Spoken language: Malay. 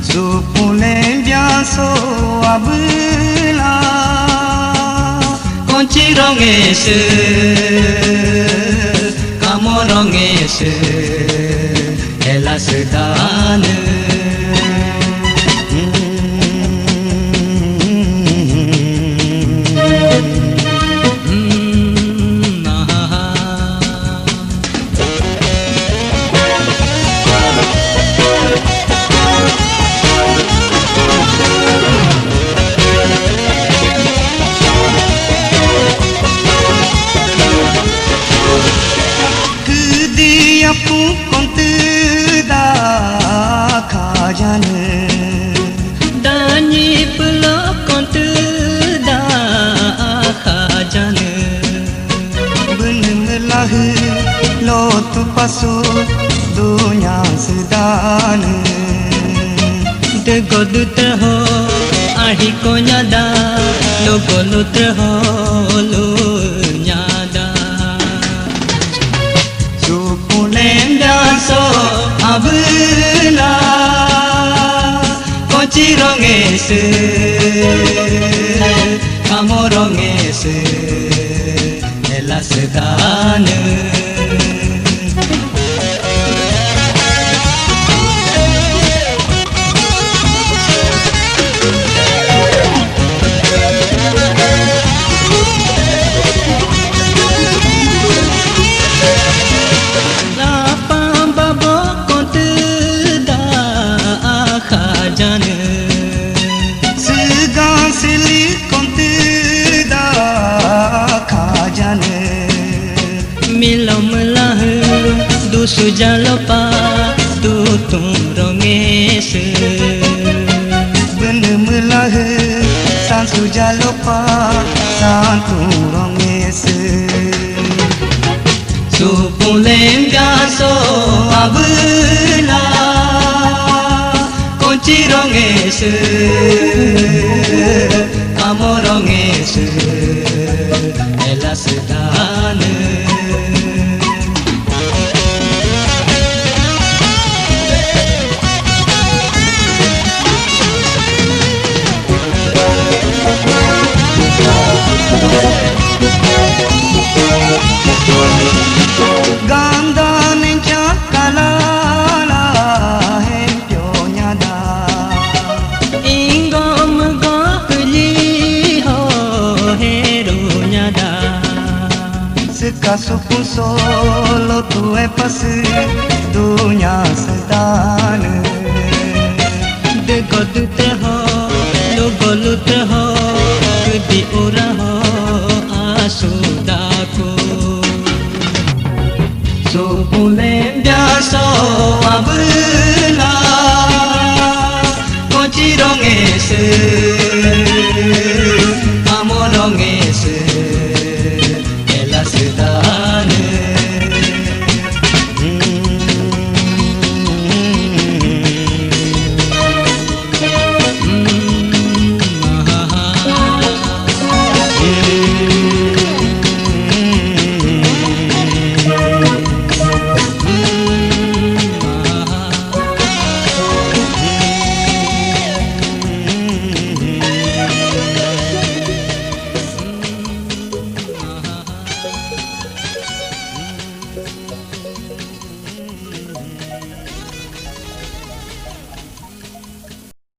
Supuun lembyaan so abla konci ronges kamu ronges ela sedana Apu kontu da kajane danyi pelak kontu da kajane benemelah lo tu pasu dunia sedane dego dutraho ahi ko nyada logo lutraho lu nyada Supuun lembyaan so abla konci ronges kamu ronges ela sedana segang silik kontu da kajane milau melah du sujalopa du tum ronges benemelah san sujalopa san tum ronges Supuun lembyaan so abla konci ronges kamu ronges ela sedana ganda nencak kalala hempyo nyada ingom gakli ho hero nyada seka Supuun solo tu pas dunia sedana dego dutraho logo lutraho kedi uraho asudako Supuun lembyaan so abla konci ronges